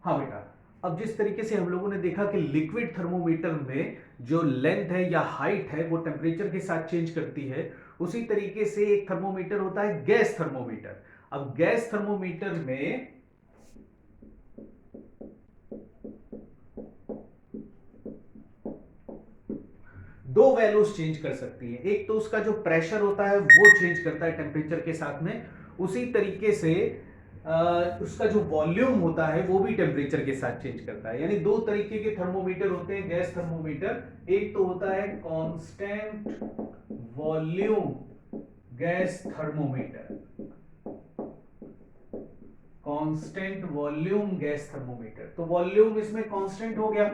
हाँ बेटा, अब जिस तरीके से हम लोगों ने देखा कि लिक्विड थर्मोमीटर में जो लेंथ है या हाइट है वो टेम्परेचर के साथ चेंज करती है, उसी तरीके से एक थर्मोमीटर होता है गैस थर्मोमीटर। अब गैस थर्मोमीटर में दो वैल्यूज चेंज कर सकती है। एक तो उसका जो प्रेशर होता है वो चेंज करता है टेम्परेचर के साथ में, उसी तरीके से उसका जो वॉल्यूम होता है वो भी टेम्परेचर के साथ चेंज करता है। यानी दो तरीके के थर्मोमीटर होते हैं गैस थर्मोमीटर। एक तो होता है constant volume gas thermometer, constant volume gas thermometer. तो वॉल्यूम इसमें कांस्टेंट हो गया,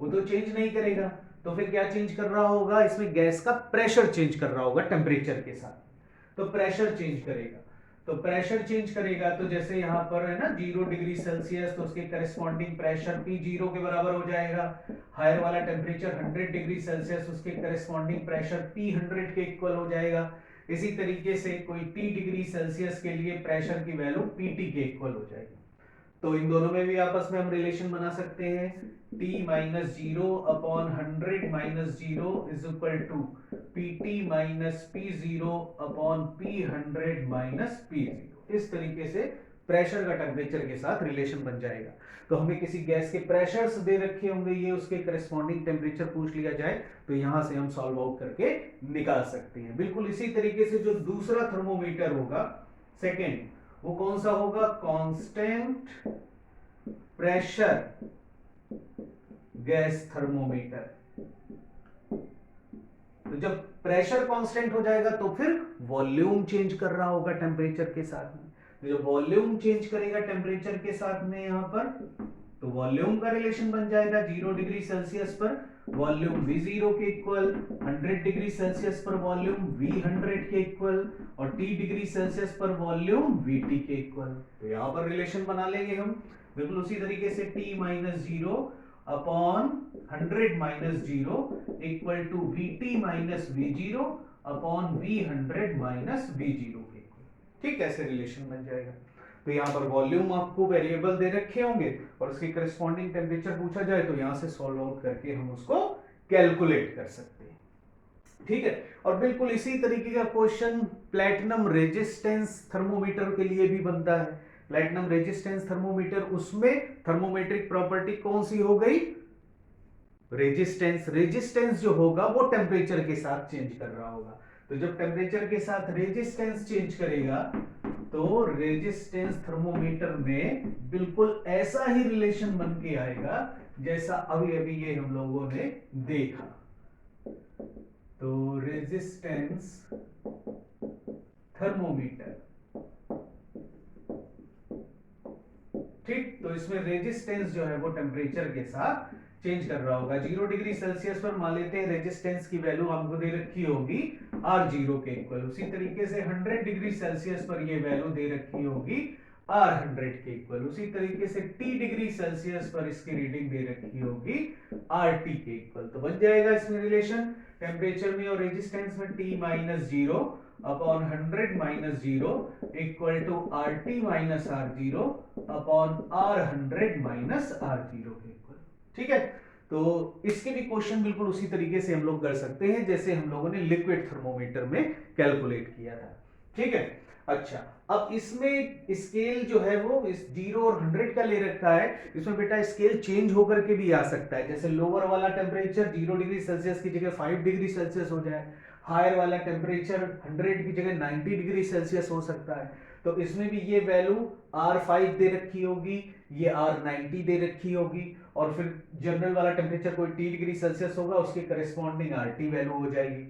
वो तो चेंज नहीं करेगा। तो फिर क्या चेंज कर रहा होगा, इसमें गैस का प्रेशर चेंज कर रहा होगा टेम्परेचर के साथ। तो प्रेशर चेंज करेगा, तो प्रेशर चेंज करेगा तो जैसे यहां पर है ना 0 डिग्री सेल्सियस, तो उसके करस्पॉन्डिंग प्रेशर P 0 के बराबर हो जाएगा। हायर वाला टेम्परेचर 100 डिग्री सेल्सियस, उसके करस्पॉन्डिंग प्रेशर P 100 के इक्वल हो जाएगा। इसी तरीके से कोई T डिग्री सेल्सियस के लिए प्रेशर की वैल्यू PT के इक्वल हो जाएगी। तो इन दोनों में भी आपस में हम रिलेशन बना सकते हैं, T minus 0/100 - 0 is equal to PT minus P0 upon P100 minus P0। इस तरीके से प्रेशर का टेम्परेचर के साथ रिलेशन बन जाएगा। तो हमें किसी गैस के प्रेशर्स दे रखे होंगे, ये उसके करस्पॉन्डिंग टेम्परेचर पूछ लिया जाए तो यहां से हम सॉल्व आउट करके निकाल सकते हैं। बिल्कुल इसी तरीके से जो दूसरा थर्मोमीटर होगा सेकेंड, वो कौन सा होगा, कांस्टेंट प्रेशर गैस थर्मोमीटर। तो जब प्रेशर कांस्टेंट हो जाएगा तो फिर वॉल्यूम चेंज कर रहा होगा टेम्परेचर के साथ में। तो जब वॉल्यूम चेंज करेगा टेम्परेचर के साथ में यहां पर, तो वॉल्यूम का रिलेशन बन जाएगा 0 डिग्री सेल्सियस पर वॉल्यूम V0 के इक्वल, 100 डिग्री सेल्सियस पर वॉल्यूम V100 के इक्वल, और T डिग्री सेल्सियस पर वॉल्यूम VT के इक्वल। तो यहां पर रिलेशन बना लेंगे हम बिल्कुल उसी तरीके से, T minus 0 upon 100 minus 0 equal to VT minus V0 upon V100 minus V0 के इक्वल। ठीक, ऐसे रिलेशन बन जाएगा। तो यहाँ पर वॉल्यूम आपको वेरिएबल दे रखे होंगे और उसके करस्पॉन्डिंग टेम्परेचर पूछा जाए तो यहाँ से सॉल्व आउट करके हम उसको कैलकुलेट कर सकते हैं। ठीक है, और बिल्कुल इसी तरीके का क्वेश्चन प्लेटिनम रेजिस्टेंस थर्मोमीटर के लिए भी बनता है। प्लेटिनम रेजिस्टेंस थर्मोमीटर, उसमें थर्मोमेट्रिक प्रॉपर्टी कौन सी हो गई, रेजिस्टेंस। रेजिस्टेंस जो होगा वो टेम्परेचर के साथ चेंज कर रहा होगा। तो जब टेम्परेचर के साथ रेजिस्टेंस चेंज करेगा तो रेजिस्टेंस थर्मोमीटर में बिल्कुल ऐसा ही रिलेशन बन के आएगा जैसा अभी अभी ये हम लोगों ने देखा। तो रेजिस्टेंस थर्मोमीटर, ठीक, तो इसमें रेजिस्टेंस जो है वो टेम्परेचर के साथ चेंज कर रहा होगा। 0 डिग्री सेल्सियस पर मान लेते हैं रेजिस्टेंस की वैल्यू हमको दे रखी होगी R0 के इक्वल, उसी तरीके से 100 डिग्री सेल्सियस पर ये वैल्यू दे रखी होगी R100 के इक्वल, उसी तरीके से T डिग्री सेल्सियस पर इसकी रीडिंग दे रखी होगी RT के इक्वल। तो बन जाएगा इसमें रिलेशन टेम्परेचर में और रेजिस्टेंस में T minus 0 upon 100 minus 0 equal to RT minus R0 upon R100 minus R0 के इक्वल। ठीक है, तो इसके भी क्वेश्चन बिल्कुल उसी तरीके से हम लोग कर सकते हैं जैसे हम लोगों ने लिक्विड थर्मोमीटर में कैलकुलेट किया था। ठीक है, अच्छा, अब इसमें स्केल जो है वो इस 0 और 100 का ले रखा है। इसमें बेटा स्केल चेंज होकर के भी आ सकता है, जैसे लोअर वाला टेम्परेचर 0 डिग्री सेल्सियस की जगह 5 डिग्री सेल्सियस हो जाए, हायर वाला टेम्परेचर 100 की जगह 90 डिग्री सेल्सियस हो सकता है। तो इसमें भी ये वैल्यू R5 दे रखी होगी, ये R90 दे रखी होगी, और फिर जनरल वाला टेम्परेचर कोई T डिग्री सेल्सियस होगा, उसके करस्पॉन्डिंग RT वैल्यू हो जाएगी।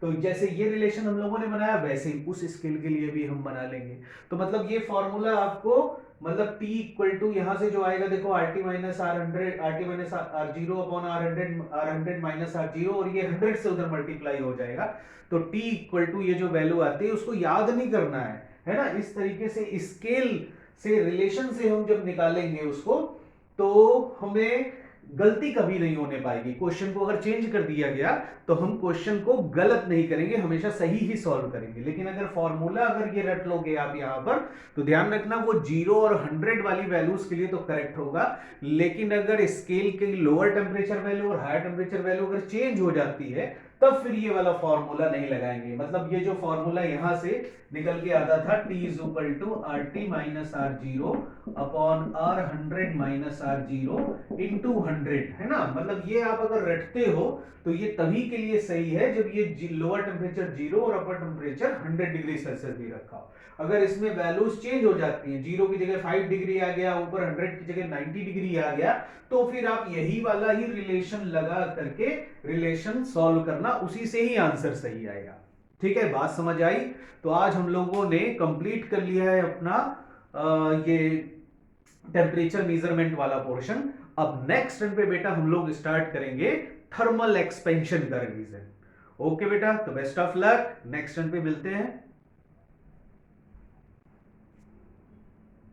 तो जैसे ये रिलेशन हम लोगों ने बनाया वैसे ही उस स्केल के लिए भी हम बना लेंगे। तो मतलब ये फॉर्मूला आपको, मतलब T इक्वल टू यहां से जो आएगा देखो RT minus R100, RT minus R0 upon R100 minus R0, और ये 100 से उधर मल्टीप्लाई हो जाएगा। तो T इक्वल टू ये जो वैल्यू आती है उसको याद नहीं करना है ना। इस तरीके से स्केल से रिलेशन से हम जब निकालेंगे उसको तो हमें गलती कभी नहीं होने पाएगी। क्वेश्चन को अगर चेंज कर दिया गया तो हम क्वेश्चन को गलत नहीं करेंगे, हमेशा सही ही सॉल्व करेंगे। लेकिन अगर फॉर्मूला अगर ये रट लोगे आप यहाँ पर, तो ध्यान रखना वो 0 और 100 वाली वैल्यूज के लिए तो करेक्ट होगा, लेकिन अगर स्केल के लोअर टेम्परेचर वैल्यू और हायर टेम्परेचर वैल्यू अगर चेंज हो जाती है तब फिर ये वाला फॉर्मूला नहीं लगाएंगे। मतलब ये जो फॉर्मूला यहां से निकल के आता था T is equal to R T minus R zero upon R 100 minus R zero into 100, है ना। मतलब ये आप अगर रटते हो तो ये तभी के लिए सही है जब ये लोअर टेम्परेचर 0 और अपर टेम्परेचर 100 डिग्री सेल्सियस दे रखा हो। अगर इसमें वैल्यूज चेंज हो जाती हैं, 0 की जगह 5 डिग्री आ गया, ऊपर 100 की जगह 90 डिग्री आ गया, तो फिर आप यही वाला ही रिलेशन लगा करके रिलेशन सॉल्व करना, उसी से ही आंसर सही आएगा। ठीक है, बात समझ आई। तो आज हम लोगों ने कंप्लीट कर लिया है अपना ये टेम्परेचर मेजरमेंट वाला पोर्शन। अब नेक्स्ट टर्न पे बेटा हम लोग स्टार्ट करेंगे थर्मल एक्सपेंशन का रिवीजन। ओके बेटा, तो best of luck, next turn पे मिलते हैं।